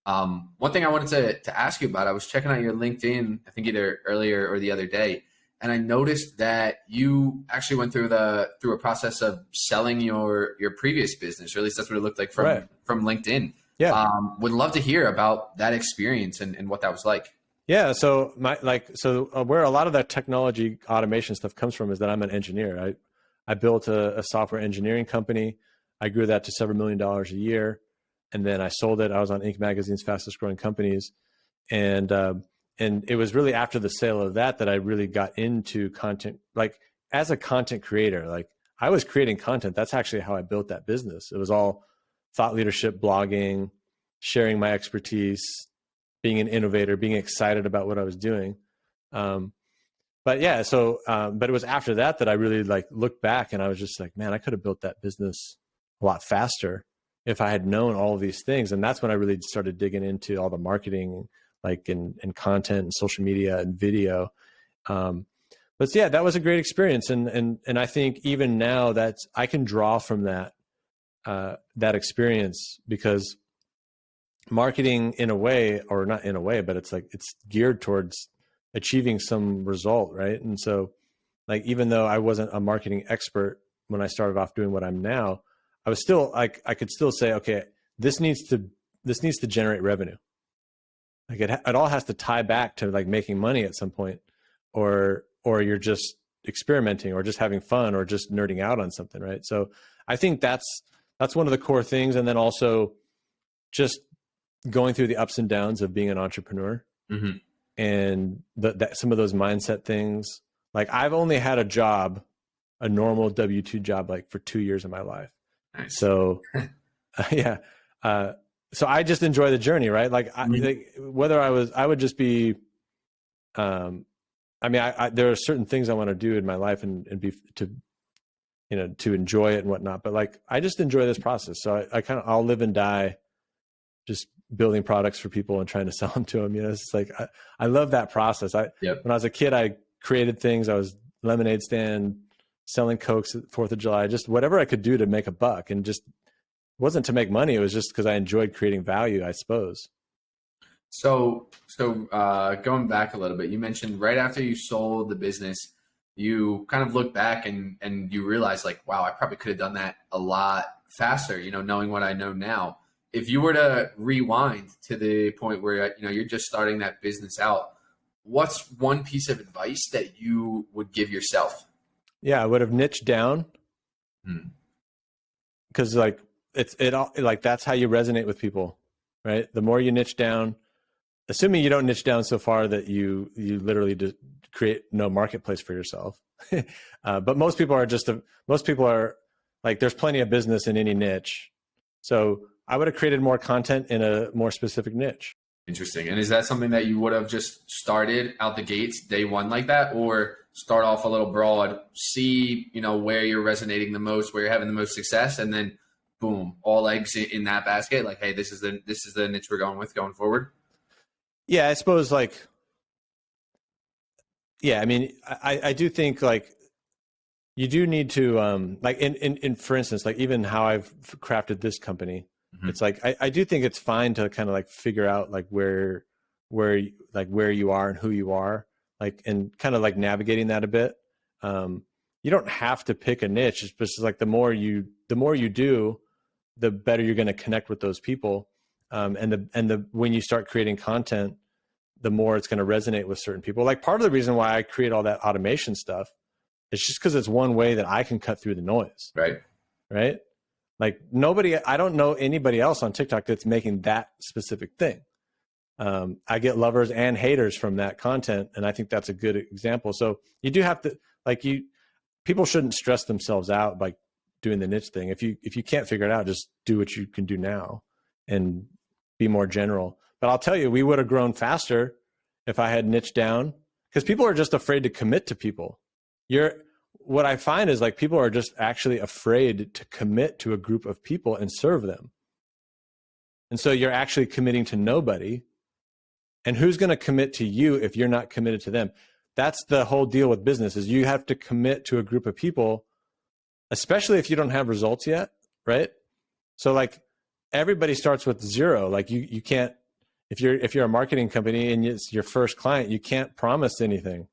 One thing I wanted to ask you about, I was checking out your LinkedIn, I think either earlier or the other day, and I noticed that you actually went through a process of selling your previous business, or at least that's what it looked like Right. from LinkedIn. Yeah. Would love to hear about that experience and what that was like. Yeah. So where a lot of that technology automation stuff comes from is that I'm an engineer. I built a software engineering company. I grew that to several million dollars a year, and then I sold it. I was on Inc. magazine's fastest growing companies, and it was really after the sale of that I really got into content. Like as a content creator, like I was creating content. That's actually how I built that business. It was all thought leadership, blogging, sharing my expertise, being an innovator, being excited about what I was doing. But yeah, but it was after that I really like looked back and I was just like, man, I could have built that business a lot faster if I had known all of these things. And that's when I really started digging into all the marketing, like in content and social media and video. But yeah, that was a great experience. And I think even now that I can draw from that experience, because marketing in a way, or not in a way, but it's like, it's geared towards achieving some result. Right. And so like, even though I wasn't a marketing expert when I started off doing what I'm now, I was still like, I could still say, okay, this needs to generate revenue. Like it all has to tie back to like making money at some point, or you're just experimenting or just having fun or just nerding out on something. Right. So I think that's one of the core things. And then also just going through the ups and downs of being an entrepreneur. Mm-hmm. And some of those mindset things. Like I've only had a job, a normal W-2 job, like for 2 years of my life. Nice. So yeah. So I just enjoy the journey, right? Like, whether I would just be, I mean, there are certain things I want to do in my life and be to enjoy it and whatnot. But like, I just enjoy this process. So I'll live and die just building products for people and trying to sell them to them. It's like, I love that process. When I was a kid, I created things. I was lemonade stand, selling Cokes at 4th of July, just whatever I could do to make a buck, and just wasn't to make money. It was just because I enjoyed creating value, I suppose. So going back a little bit, you mentioned right after you sold the business, you kind of look back and you realize like, wow, I probably could have done that a lot faster, knowing what I know now. If you were to rewind to the point where, you're just starting that business out, what's one piece of advice that you would give yourself? Yeah, I would have niched down, because like like that's how you resonate with people, right? The more you niche down, assuming you don't niche down so far that you literally just create no marketplace for yourself. But most people are like, there's plenty of business in any niche. So I would have created more content in a more specific niche. Interesting. And is that something that you would have just started out the gates day one like that, or start off a little broad, see, where you're resonating the most, where you're having the most success, and then boom, all eggs in that basket? Like, hey, this is the niche we're going with going forward. Yeah, I suppose like, yeah, I mean, I do think like you do need to, like in for instance, like even how I've crafted this company, it's like, I do think it's fine to kind of like figure out like where you are and who you are, like, and kind of like navigating that a bit. You don't have to pick a niche. It's just like the more you do, the better you're going to connect with those people. And when you start creating content, the more it's going to resonate with certain people. Like part of the reason why I create all that automation stuff is just because it's one way that I can cut through the noise. Right. Like I don't know anybody else on TikTok that's making that specific thing. I get lovers and haters from that content. And I think that's a good example. So you do have to, like, people shouldn't stress themselves out by doing the niche thing. If you can't figure it out, just do what you can do now and be more general. But I'll tell you, we would have grown faster if I had niched down, because people are just afraid to commit to people. What I find is like people are just actually afraid to commit to a group of people and serve them. And so you're actually committing to nobody. And who's going to commit to you if you're not committed to them? That's the whole deal with business, is you have to commit to a group of people, especially if you don't have results yet, right? So like everybody starts with zero. Like you can't if you're a marketing company and it's your first client, you can't promise anything.